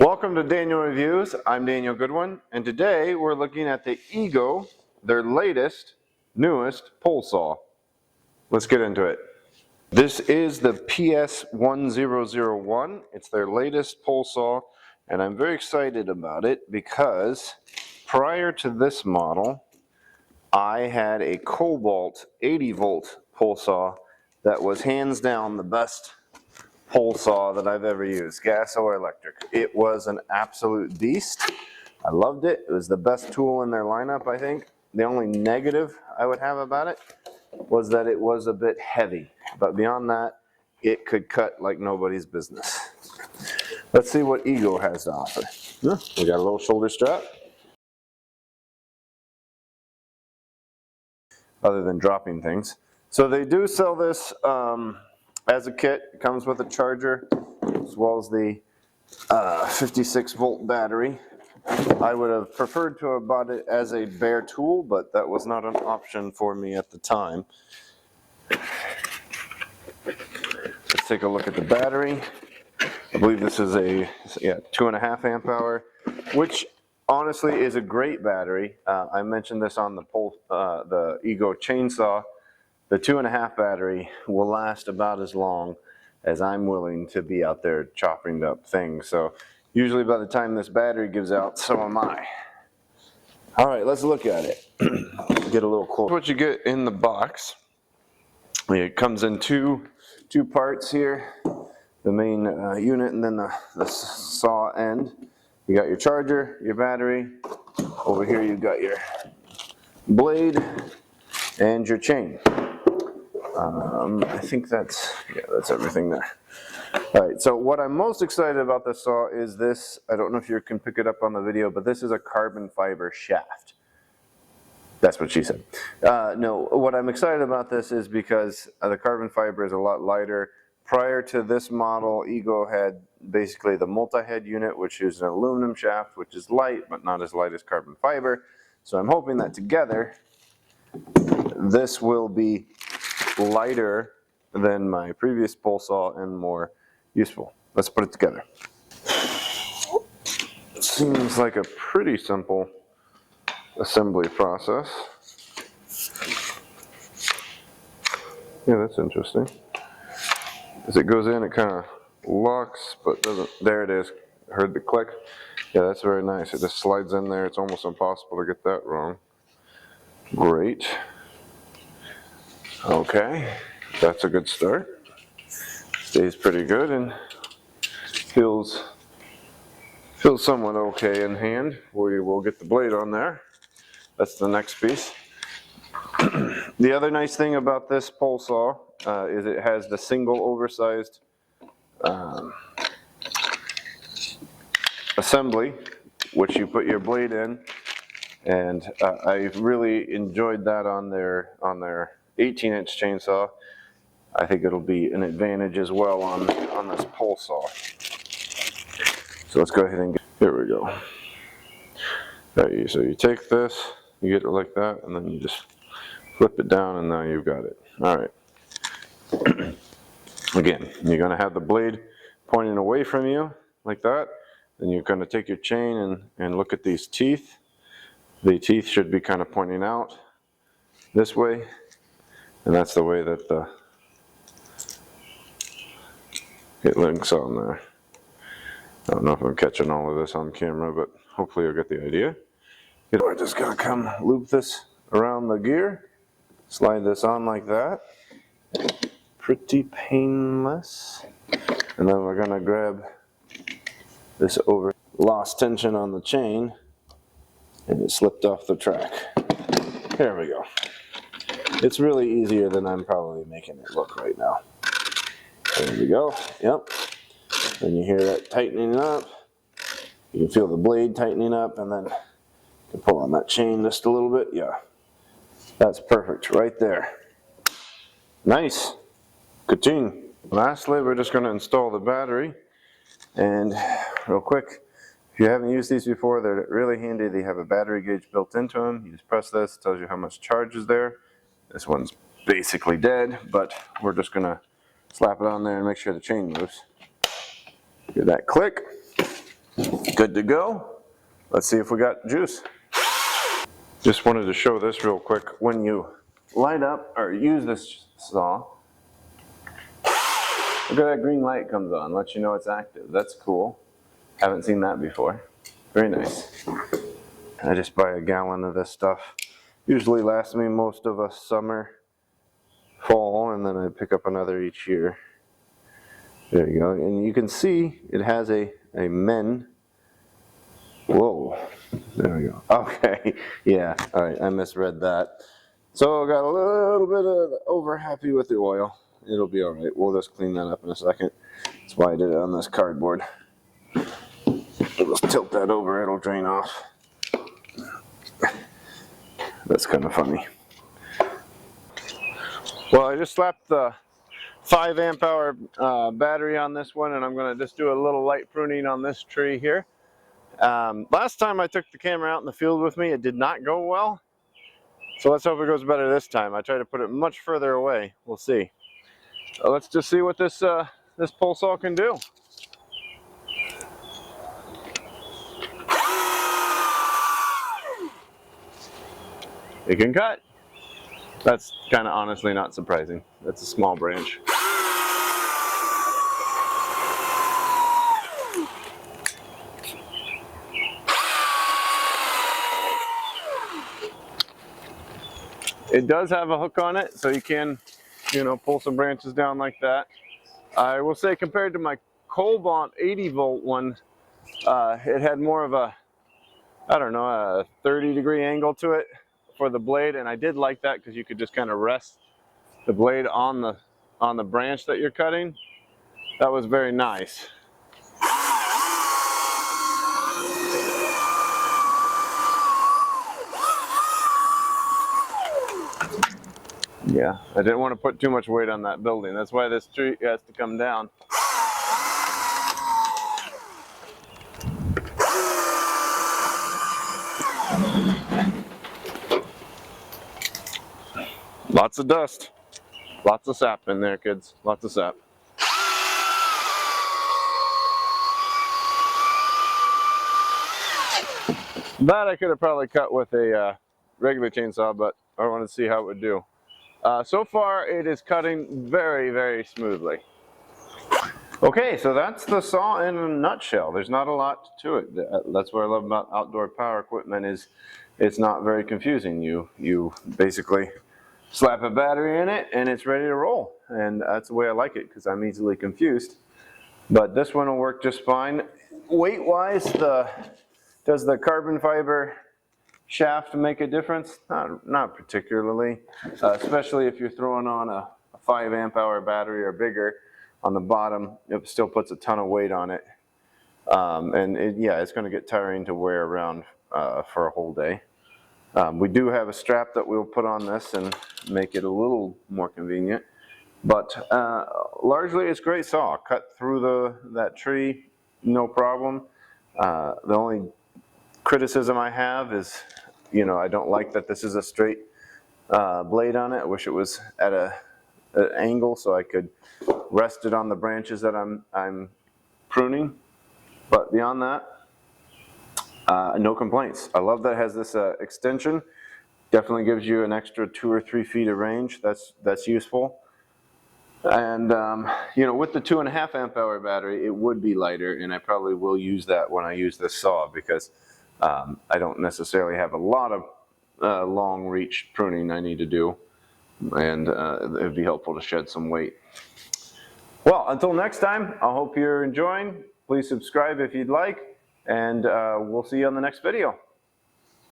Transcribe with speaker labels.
Speaker 1: Welcome to Daniel Reviews. I'm Daniel Goodwin, and today we're looking at the Ego, their latest, newest pole saw. Let's get into it. This is the PS1001. It's their latest pole saw, and I'm very excited about it because prior to this model, I had a Cobalt 80-volt pole saw that was hands down the best pole saw that I've ever used, gas or electric. It was an absolute beast. I loved it. It was the best tool in their lineup, I think. The only negative I would have about it was that it was a bit heavy. But beyond that, it could cut like nobody's business. Let's see what Ego has to offer. We got a little shoulder strap. Other than dropping things. So they do sell this as a kit. It comes with a charger as well as the 56-volt battery. I would have preferred to have bought it as a bare tool, but that was not an option for me at the time. Let's take a look at the battery. I believe this is a 2.5 amp hour, which honestly is a great battery. I mentioned this on the Ego chainsaw. The 2.5 battery will last about as long as I'm willing to be out there chopping up things. So usually by the time this battery gives out, so am I. All right, let's look at it. Get a little closer. What you get in the box. It comes in two parts here. The main unit and then the saw end. You got your charger, your battery. Over here you've got your blade and your chain. I think that's everything there. All right, so what I'm most excited about this saw is this. I don't know if you can pick it up on the video, but this is a carbon fiber shaft. That's what she said. No, what I'm excited about this is because the carbon fiber is a lot lighter. Prior to this model, Ego had basically the multi-head unit, which is an aluminum shaft, which is light, but not as light as carbon fiber. So I'm hoping that together, this will be lighter than my previous pole saw and more useful. Let's put it together. It seems like a pretty simple assembly process. Yeah, that's interesting. As it goes in, it kind of locks, but doesn't. There it is. Heard the click. Yeah, that's very nice. It just slides in there. It's almost impossible to get that wrong. Great. Okay, that's a good start. Stays pretty good and feels somewhat okay in hand. We will get the blade on there. That's the next piece. The other nice thing about this pole saw is it has the single oversized assembly, which you put your blade in, and I really enjoyed that on their 18-inch chainsaw. I think it'll be an advantage as well on this pole saw. So let's go ahead and here we go. Right, so you take this, you get it like that, and then you just flip it down, and now you've got it. All right. Again, you're going to have the blade pointing away from you like that. Then you're going to take your chain and look at these teeth. The teeth should be kind of pointing out this way, and that's the way that it links on there. I don't know if I'm catching all of this on camera, but hopefully you'll get the idea. We're just going to come loop this around the gear, slide this on like that. Pretty painless. And then we're going to grab this over. Lost tension on the chain, and it slipped off the track. There we go. It's really easier than I'm probably making it look right now. There we go. Yep. Then you hear that tightening up. You can feel the blade tightening up, and then you can pull on that chain just a little bit. Yeah. That's perfect right there. Nice. Ka-ching. Lastly, we're just going to install the battery. And real quick, if you haven't used these before, they're really handy. They have a battery gauge built into them. You just press this, it tells you how much charge is there. This one's basically dead, but we're just going to slap it on there and make sure the chain moves. Get that click. Good to go. Let's see if we got juice. Just wanted to show this real quick. When you light up or use this saw, look at that green light comes on, lets you know it's active. That's cool. Haven't seen that before. Very nice. I just buy a gallon of this stuff. Usually lasts me most of a summer, fall, and then I pick up another each year. There you go. And you can see it has a men. Whoa. There we go. Okay. Yeah. All right. I misread that. So I got a little bit of over happy with the oil. It'll be all right. We'll just clean that up in a second. That's why I did it on this cardboard. We'll just tilt that over. It'll drain off. That's kind of funny. Well, I just slapped the 5 amp hour battery on this one, and I'm going to just do a little light pruning on this tree here. Last time I took the camera out in the field with me, it did not go well. So let's hope it goes better this time. I try to put it much further away. We'll see. Let's just see what this this pole saw can do. It can cut. That's kind of honestly not surprising. That's a small branch. It does have a hook on it, so you can, you know, pull some branches down like that. I will say compared to my Cobalt 80 volt one, it had more of a, I don't know, a 30-degree angle to it for the blade, and I did like that because you could just kind of rest the blade on the branch that you're cutting. That was very nice. Yeah, I didn't want to put too much weight on that building. That's why this tree has to come down. Lots of dust. Lots of sap in there, kids. Lots of sap. That I could have probably cut with a regular chainsaw, but I wanted to see how it would do. So far, it is cutting very, very smoothly. Okay, so that's the saw in a nutshell. There's not a lot to it. That's what I love about outdoor power equipment is it's not very confusing. You basically slap a battery in it and it's ready to roll. And that's the way I like it because I'm easily confused. But this one will work just fine. Weight-wise, does the carbon fiber shaft make a difference? Not particularly, especially if you're throwing on a 5 amp hour battery or bigger. On the bottom, it still puts a ton of weight on it. Yeah, it's going to get tiring to wear around for a whole day. We do have a strap that we'll put on this and make it a little more convenient. But largely it's a great saw. Cut through that tree, no problem. The only criticism I have is, you know, I don't like that this is a straight blade on it. I wish it was at an angle so I could rest it on the branches that I'm pruning. But beyond that, no complaints. I love that it has this extension. Definitely gives you an extra 2 or 3 feet of range. That's useful. And you know, with the 2.5 amp hour battery, it would be lighter, and I probably will use that when I use this saw because I don't necessarily have a lot of long reach pruning I need to do, and it would be helpful to shed some weight. Well, until next time, I hope you're enjoying. Please subscribe if you'd like, and we'll see you on the next video.